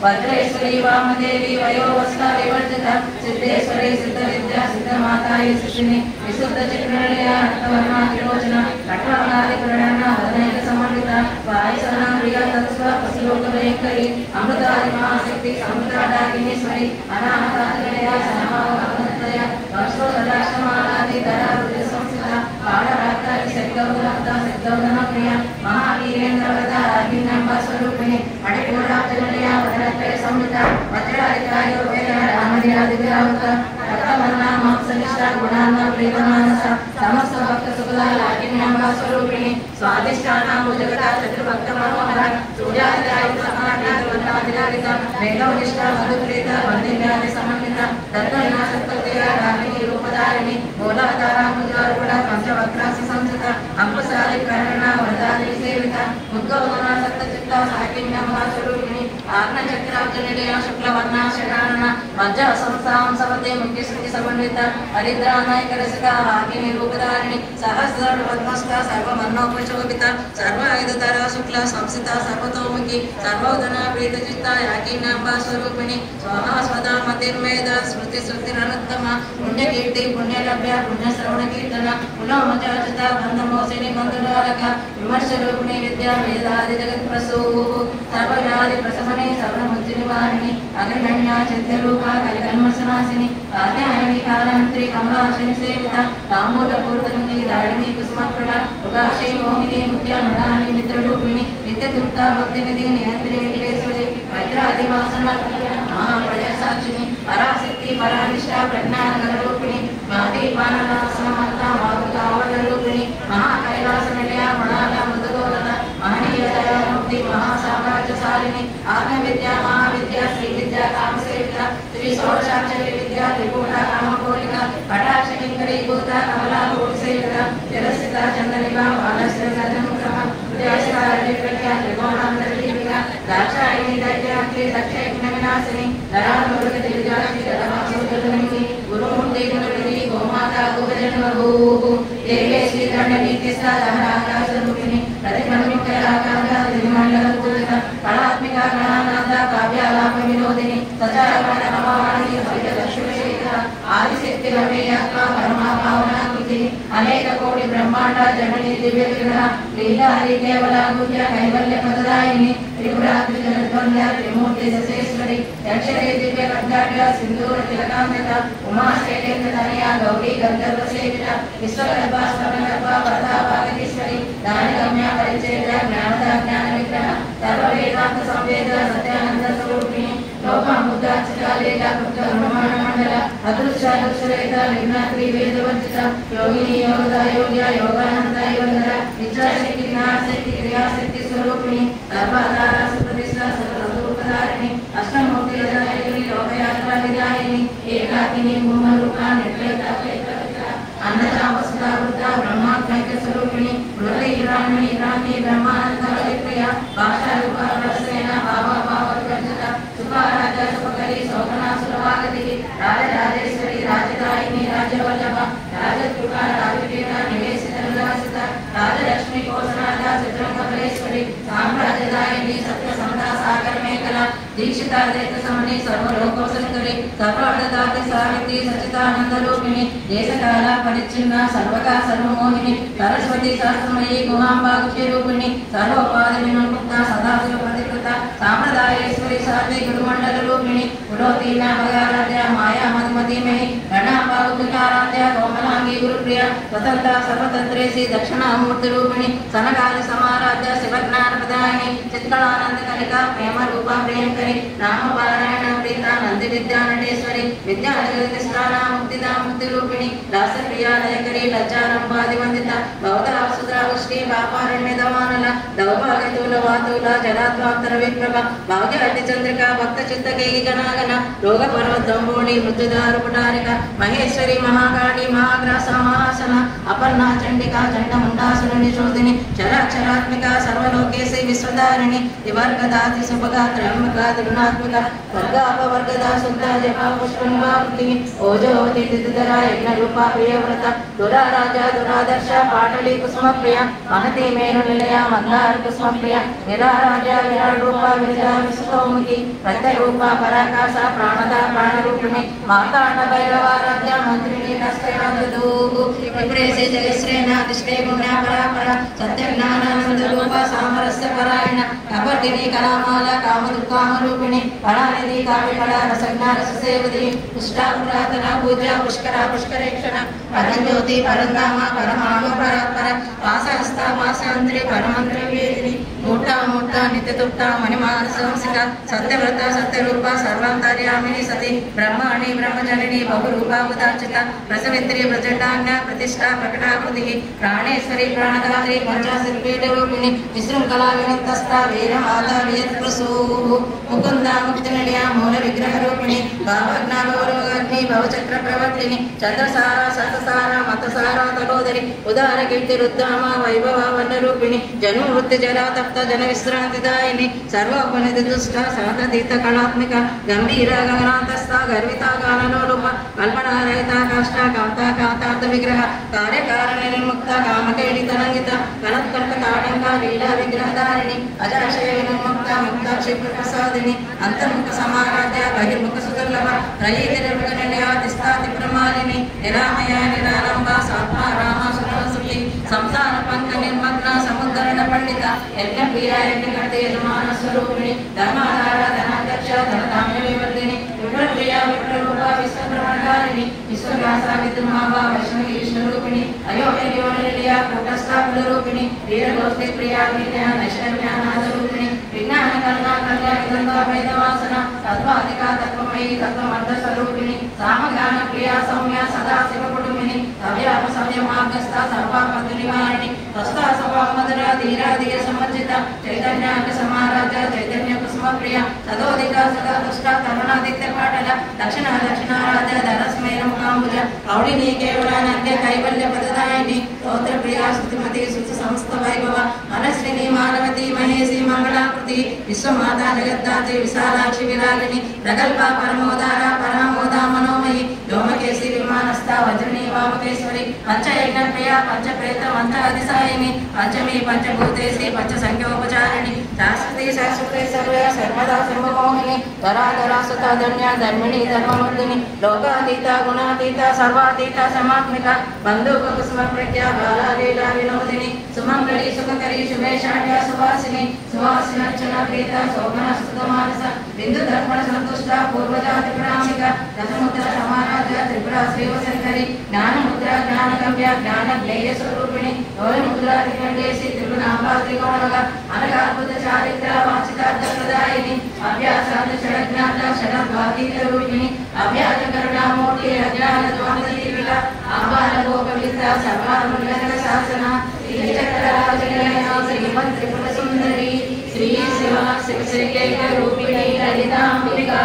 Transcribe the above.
वज्रेश्वरी वामदेवी वयोवस्था विवर्जिता सिद्धेश्वरी सिद्ध विद्या सिद्ध माताये सुशिनी विशुद्ध चित्रणया रक्तवर्णा विरोचना कठोरादि प्रणना वदनैक समन्विता वायुसना प्रिया तत्स्व पसिलोक भयंकरी अमृतादि महाशक्ति अमृताडागिनीश्वरी अनाहतात्मया समावन्तया वर्षो सदाशमालादि दरा रुद्र संस्था पाडरात्तादि सद्गौरवता सद्गौरव प्रिया महावीरेन्द्रवता अग्निनम्ब स्वरूपिणी अडिपूर्णाचलया वदनत्रय संहिता वज्रादिकायो वेद रामदिरादिविरावता रक्तवर्णा मांसनिष्ठा गुणाना प्रीतमानसा समस्त भक्त सुखदा लाकिन्यम्ब स्वरूपिणी स्वादिष्ठाना भुजगता चतुर्भक्त मनोहर सूर्यादिरायुध समानाद वन्नादिरादिता वेदोनिष्ठा मधुप्रीता वन्दिन्यादि समन्विता तद्वैनाशत्पत्या रागिनी रूपधारिणी मूलाधारा मुजारूढा पंचवक्रासि संस्थिता अंकुशादि प्रहरणा वरदादि सेविता उद्गौगुणा सप्तचित्ता साकिन्यम्ब स्वरूपिणी आग्नचक्राब्जनिलया शुक्लवर्णा शकानना वज्र संस्थां सवते मुख्यश्रुति समन्विता हरिद्रानायकरसिका रागिनी रूपधारिणी सहस्र पद्मस्था सर्वमन्नोपशोभिता सर्वायुधधरा शुक्ला संस्थिता सर्वतोमुखी सर्वोदना प्रीतचित्ता याकीनाम्बा स्वरूपिणी स्वाहा स्वदा मतिर्मेध स्मृति श्रुतिरनुत्तमा पुण्यकीर्ति पुण्यलभ्य पुण्यश्रवणकीर्तना पुनोमचाचिता बन्धमोसिनी बन्धुरालक विमर्शरूपिणी विद्या वेदादि जगत्प्रसूः सर्वव्याधि प्रशमने सर्वमुज्जनिवारिणी अग्रगण्या चित्यरूपा कलिकन्मसनाशिनी कात्यायनी कालहन्त्री कमलाशनि सेविता ताम्बूलपूर्तमुखी दारिणी कुसुमप्रभा उगाशी मोहिनी मुद्यामृणानि मित्ररूपिणी नित्यतृप्ता भक्तिनिधि नियन्त्रिणीश्वरी वज्रादिवासना महाप्रजसाक्षिणी पराशक्ति परानिष्ठा प्रज्ञानकरूपिणी मादीपाननासनमत्ता मातृकावटरूपिणी महाकैलासनिलया मृणाला मृदुगोदना महनीयदया मुक्ति महासाम्राज्यशालिनी आत्मविद्या महाविद्या श्रीविद्या कामसेविता श्री षोडशाक्षरी विद्या त्रिपुटा कामकोटिका कटाक्षकिङ्करी भूता कमला भूतसेविता तिरस्थिता चन्द्रनिभा बालश्री गजमुखः उदयशिखारविप्रज्ञा त्रिकोणान्तरदीपिका दाक्षायिनी दैत्यात्रि दक्षयज्ञविनाशिनी दरानुर्गति विजाक्षी दधमासोदधनिकी गुरुमूर्ति गुणविधि गोमाता गोगजन्मभूः देवे श्रीदण्डनीतिस्था दहराकाशरूपिणी प्रतिमन्युक्तयाकान्ता त्रिमण्डलपूजिता कलात्मिका गणानाथा काव्यालाप विनोदिनी सचारमणवाणी भव्यलक्ष्मीशेखरा आदिशक्तिरमेयात्मा परमा पावनाकृति अनेक कोटि ब्रह्मांड जननी दिव्य विग्रह लीला हरि केवला गुह्य कैवल्य पददायिनी त्रिपुरा त्रिजगद्वन्द्या त्रिमूर्ति दशेश्वरी यक्षरे दिव्य कट्टाढ्य सिंदूर तिलकान्विता उमा शैलेन्द्र तनया गौरी गंधर्व सेविता विश्वगर्भा स्तवनगर्भा वरदा वागीश्वरी दानगम्या परिचेता ज्ञानदा ज्ञान विग्रह सर्ववेदांत संवेद सत्यानंद स्वरूपिणी लोपामुद्राचितालेला ब्रह्मांड अदृश्यादृश्यरेता विघ्नात्री वेदवर्जिता योगिनी योगदा योग्या योगानंदा योगधरा इच्छाशक्ति ज्ञानशक्ति क्रियाशक्ति स्वरूपिणी सर्वाधारा सुप्रतिष्ठा सर्वरूपधारिणी अष्टमूर्तिदायिनी लोकयात्रा विदायिनी एकाकिनी ब्रह्मरूपा निर्भयता अन्नदा वसुधा वृद्धा ब्रह्मात्मैक्य स्वरूपिणी हृदय हिरण्मयी हिरण्मयी ब्रह्मानंद प्रिया भाषा रूपा रसेना भावा भाववर्जिता सुखाराध्य सुखकरी शोभना सुरवागति राजराजेश्वरी राजदायिनी राजवल्लभा राजकृपा राजपीठा निवेशिता विलासिता राजलक्ष्मी कोसनादा चित्रंगबलेश्वरी साम्राज्यदायिनी सत्य समता सागर मेखला दीक्षिता दैत समनी सर्वलोकोपसंकरी सर्वार्थदाते सावित्री सच्चिदानंद रूपिणी देशकाला परिच्छिन्ना सर्वका सर्वमोहिनी सरस्वती सहस्रमयी गुहांबा गुह्य रूपिणी सर्वोपाधि विनुमुक्ता सदाशिव प्रतिकृता साम्प्रदायेश्वरी सात्विक गुरुमंडल रूपिणी गुरोतीना भगाराध्या माया मधुमती में गणापावुकाराध्या कोमलांगी गुरुप्रिया स्वतंत्र सर्वतंत्रेसी दक्षिणामूर्ति रूपिणी सनकाली समाराध्या शिवज्ञान प्रदायिनी चित्कलानंद कलिका प्रेम रूपा प्रियंकरी नामपारायण प्रीता नंदी विद्या नटेश्वरी विद्या जगतिष्ठाना मुक्तिदा मुक्ति रूपिणी दासप्रिया लयकरी लज्जारंभादिवंदिता भवता वसुधा वृष्टि व्यापारण्य दवानला दौभाग्यतूल वातूला जलात्मांतर विप्रभा भाग्य चंद्रिका भक्त चित्त केगी गणागण रोग पर्वतंबोणी मृत्युदारुपटारिका महेश्वरी महाकाली महाग्रास महासन अपर्णा चंडिका चंडमुंडासुर निशोधिनी चराक्षरात्मिका सर्वलोकेशी विश्वधारिणी विवर्गदाति सुभगा त्रयंबका त्रिगुणात्मिका वर्गापवर्गदा शुद्धा जपा पुष्पनिवावृत्ति ओजोति तिथिधरा यज्ञरूपा प्रियव्रता दुरा राजा दुरादर्श पाटली कुसुमप्रिया महती मेरु निलया मंदार कुसुमप्रिया विरा राजा विराट रूपा विरजा विश्वमुखी प्रत्यरूपा पराकाश प्राणदा प्राणरूपिणी मातांड भैरवाराध्या मंत्रिणी नस्तेनदूगु विप्रेसे जगश्रेना दिष्टे गुण्या परापरा सत्यज्ञानानंद रूपा सामरस्य परायण कपर्दिनी कलामाला कामदुःखामरूपिणी कलानिधि काव्यकला रसज्ञा रससेवदी पुष्टा पुरातना पूज्या पुष्करा पुष्करेक्षण परंज्योति परंधामा परमाम परात्पर वासहस्ता वासांतरी परमंत्र वेदिनी मूर्ता मूर्ता नित्यतुप्ता मणिमानसंसिका सत्यव्रता सत्यरूपा सर्वांतर्यामिनी सती ब्रह्माणी ब्रह्मजननी बहुरूपा उदार्चिता प्रसवित्री प्रचंडाज्ञा प्रतिष्ठा प्रकटाकृतिः प्राणेश्वरी प्राणदात्री पंचाशत्पीठरूपिणी विशृंखला विमुक्तस्था वीरमाता वियत्प्रसूः मुकुंदा मुक्तिनिलया मूल विग्रहरूपिणी भावज्ञा भवरोगाग्नि भवचक्र प्रवर्तिनी चंद्रसारा सतसारा मतसारा तलोदरी उदार कीर्ति रुद्धामा वैभव वनरूपिणी जन्मवृत्ति जरा तप्त जन विश्रांतिदायिनी सर्वोपनिधि दुष्टा सततीत कलात्मिका गंभीरा गगनांतस्था गर्विता गानलोलुप कल्पना रहिता काष्ठा कांता कांतार्थ विग्रह कार्यकारण निर्मुक्ता कामकेली तरंगिता कनत्कल्पताटंका लीला विग्रहधारिणी अजरशय निर्मुक्ता मुक्ता क्षिप्र प्रसादिनी अंतर्मुख समाराध्या बहिर्मुख सुदुर्लभ त्रयीतिर्मुख निलया तिस्ताति प्रमालिनी निरामया निरालंबा सात्मा रामा सुरवसुति संसार पंक निर्मग्ना समुद्धरण पंडिता यज्ञ प्रिया यज्ञ करते यजमान स्वरूपिणी धर्माधार धनाध्यक्ष धनधाम्य विवर्धिनी विप्रिया विप्ररूपा विश्वब्रह्मचारिणी विश्वव्यासा विद्रुमाभा वैष्णवी विष्णुरूपिणी अयोनिलिया कूटस्था कुलरूपिणी वीरगोष्ठी प्रिया विद्या नैष्कर्म्यानादरूपिणी विज्ञान करुणा कल्या विदंता वैदवासना तत्वाधिका तत्वमयी तत्वमर्थ स्वरूपिणी सामगान प्रिया सौम्या सदा शिव कुटुंबिनी सव्यापसव्य मार्गस्था सर्वापद निवारिणी स्वस्था सभा मधुरा धीरा धीर समर्जिता चैतन्याक समाराध्य चैतन्य कुसुम प्रिया सदोदिता सदा दुष्टा तरुणादित्य पाटल दक्षिण दक्षिणाराध्य धरस्मेर मुखांबुज कौडिनी केवलानंद्य कैवल्य पददायिनी स्तोत्र प्रिया स्तुतिमती सुत समस्त वैभव मनस्विनी मानवती महेशी मंगलाकृति विश्वमाता जगद्धात्री विशालाक्षि विरागिनी प्रगल्भा परमोदारा परामोदा मनोमयी व्योमकेशी विमानस्था वज्रिणी वामकेश्वरी पंचयज्ञ प्रिया पंचप्रेत मंत्र अधिसायिनी पंचमी पंचभूतेशी पंचसंख्योपचारिणी शाश्वती शाश्वते सर्वे सर्वदा सर्वमोहिनी धराधरा सुता धन्या धर्मिणी धर्मवर्धिनी लोकातीता गुणातीता सर्वातीता समात्मिका बंधुक कुसुम प्रज्ञा बाला लीला विनोदिनी सुमंगली सुखकरी शुभेशाढ्या सुवासिनी सुवासिनर्चना प्रीता शोभना स्तुतमानस बिंदु दर्पण संतुष्टा पूर्वजाति प्रणामिका दशमुद्र समाराध्य त्रिपुरा श्रीवशंकरी ज्ञान मुद्रा ज्ञान गम्या ज्ञान ज्ञेय स्वरूपिणी योनि मुद्रा त्रिकंडेशी त्रिगुणांबा त्रिकोणगा अनगाद्भुत चारित्र वाचितार्थ प्रदायिनी अभ्यासाद षड्ज्ञान षड्भातीत रूपिणी अभ्यास करुणा मूर्ति अज्ञान द्वार दीपिका आबाल गोपविद्या सर्वानुल्लंघन शासना श्रीचक्रराजनयना श्रीमंत्रिपुर सुंदरी श्री शिवा शिवश्री रूपिणी ललितांबिका